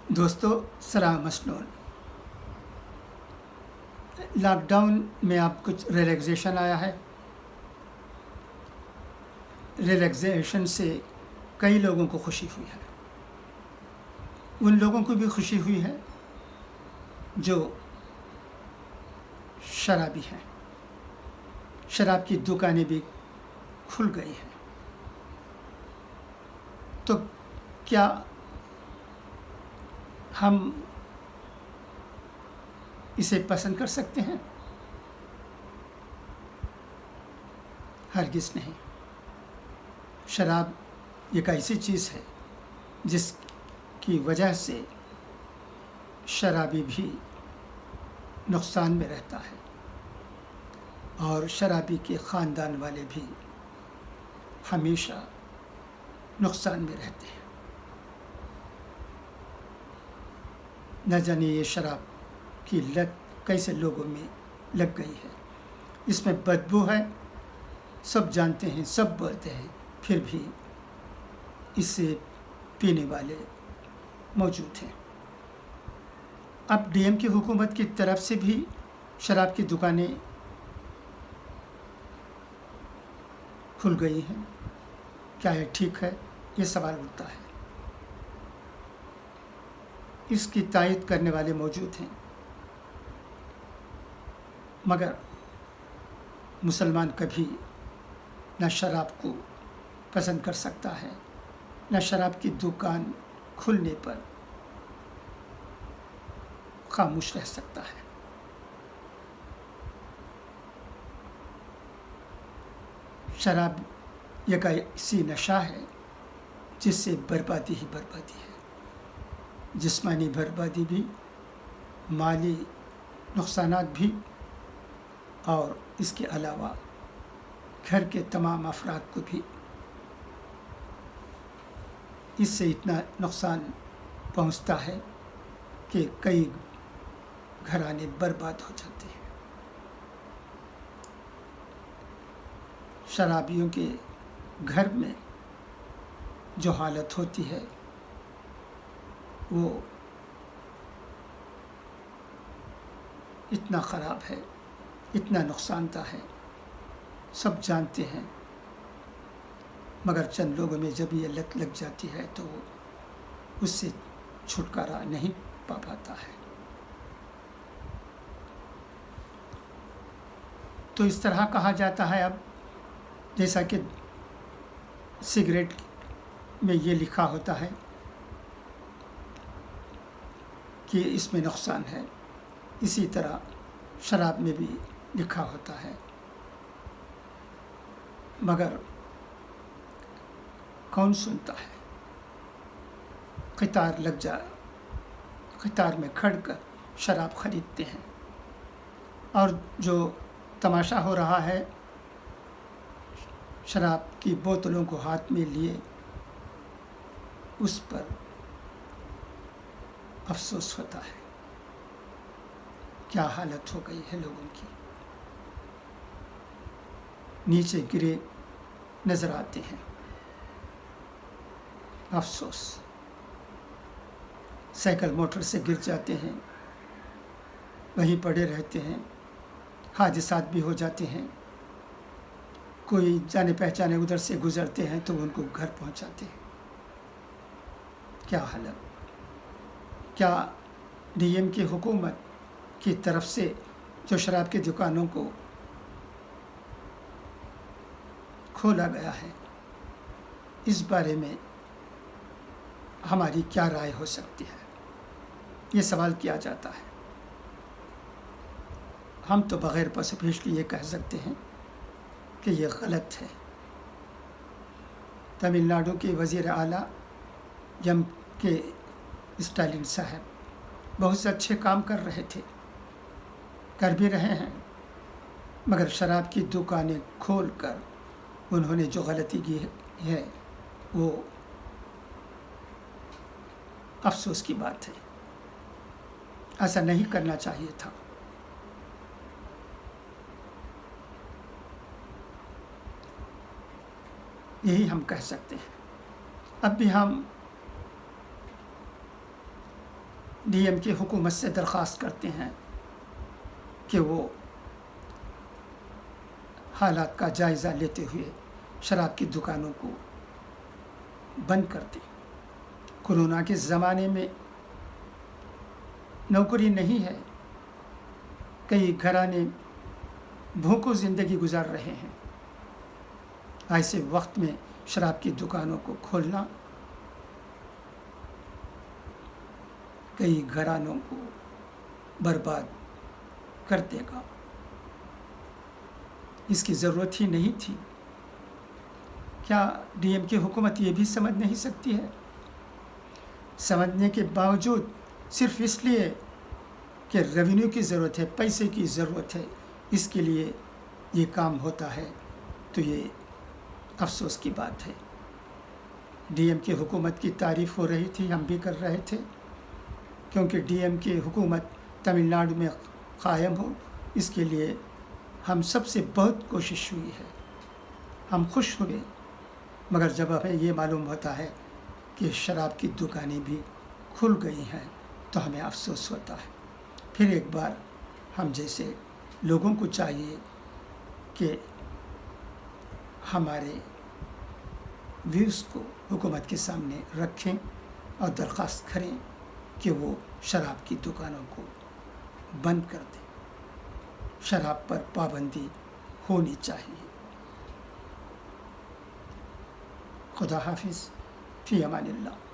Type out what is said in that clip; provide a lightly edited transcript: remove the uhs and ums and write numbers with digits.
दोस्तों सलाम मसनून। लॉकडाउन में अब कुछ रिलैक्सेशन आया है। रिलैक्सेशन से कई लोगों को खुशी हुई है। उन लोगों को भी खुशी हुई है जो शराबी हैं। शराब की दुकानें भी खुल गई हैं। तो क्या हम इसे पसंद कर सकते हैं? हरगिज़ नहीं। शराब एक ऐसी चीज़ है जिसकी वजह से शराबी भी नुकसान में रहता है और शराबी के ख़ानदान वाले भी हमेशा नुकसान में रहते हैं। न जाने ये शराब की लत कैसे लोगों में लग गई है। इसमें बदबू है, सब जानते हैं, सब बोलते हैं, फिर भी इसे पीने वाले मौजूद हैं। अब डीएम की हुकूमत की तरफ से भी शराब की दुकानें खुल गई हैं। क्या ये ठीक है? ये सवाल उठता है। इसकी तायद करने वाले मौजूद हैं, मगर मुसलमान कभी न शराब को पसंद कर सकता है, न शराब की दुकान खुलने पर खामोश रह सकता है। शराब एक ऐसी नशा है जिससे बर्बादी ही बर्बादी है। जिस्मानी बर्बादी भी, माली नुकसानात भी, और इसके अलावा घर के तमाम अफराद को भी इससे इतना नुकसान पहुंचता है कि कई घराने बर्बाद हो जाते हैं। शराबियों के घर में जो हालत होती है वो इतना ख़राब है, इतना नुकसानदा है, सब जानते हैं, मगर चंद लोगों में जब ये लत लग जाती है तो उससे छुटकारा नहीं पा पाता है। तो इस तरह कहा जाता है अब, जैसा कि सिगरेट में ये लिखा होता है कि इसमें नुकसान है, इसी तरह शराब में भी लिखा होता है, मगर कौन सुनता है? कतार में खड़ कर शराब खरीदते हैं, और जो तमाशा हो रहा है, शराब की बोतलों को हाथ में लिए उस पर अफसोस होता है। क्या हालत हो गई है लोगों की। नीचे गिरे नजर आते हैं। अफसोस। साइकिल मोटर से गिर जाते हैं, वहीं पड़े रहते हैं, हादसात भी हो जाते हैं। कोई जाने पहचाने उधर से गुजरते हैं तो उनको घर पहुंचाते हैं। क्या हालत। क्या डीएम की हुकूमत की तरफ से जो शराब की दुकानों को खोला गया है, इस बारे में हमारी क्या राय हो सकती है? ये सवाल किया जाता है। हम तो बग़ैर पसपेश के ये कह सकते हैं कि ये गलत है। तमिलनाडु के वज़ीर आला एम के स्टालिन साहब बहुत से अच्छे काम कर रहे थे, कर भी रहे हैं, मगर शराब की दुकानें खोलकर उन्होंने जो गलती की है वो अफसोस की बात है। ऐसा नहीं करना चाहिए था। यही हम कह सकते हैं। अब भी हम ڈی ایم کی حکومت سے درخواست کرتے ہیں کہ وہ حالات کا جائزہ لیتے ہوئے شراب کی دکانوں کو بند کر دیں۔ کورونا کے زمانے میں نوکری نہیں ہے، کئی گھرانے بھوکوں زندگی گزار رہے ہیں۔ ایسے وقت میں شراب کی دکانوں کو کھولنا کئی گھرانوں کو برباد کر دے گا۔ اس کی ضرورت ہی نہیں تھی۔ کیا ڈی ایم کی حکومت یہ بھی سمجھ نہیں سکتی ہے؟ سمجھنے کے باوجود صرف اس لیے کہ ریونیو کی ضرورت ہے، پیسے کی ضرورت ہے، اس کے لیے یہ کام ہوتا ہے، تو یہ افسوس کی بات ہے۔ ڈی ایم کی حکومت کی تعریف ہو رہی تھی، ہم بھی کر رہے تھے، کیونکہ ڈی ایم کی حکومت تمل ناڈو میں قائم ہو، اس کے لیے ہم سب سے بہت کوشش ہوئی ہے، ہم خوش ہوئے۔ مگر جب ہمیں یہ معلوم ہوتا ہے کہ شراب کی دکانیں بھی کھل گئی ہیں تو ہمیں افسوس ہوتا ہے۔ پھر ایک بار ہم جیسے لوگوں کو چاہیے کہ ہمارے ویوز کو حکومت کے سامنے رکھیں اور درخواست کریں کہ وہ شراب کی دکانوں کو بند کر دیں۔ شراب پر پابندی ہونی چاہیے۔ خدا حافظ، فی امان اللہ۔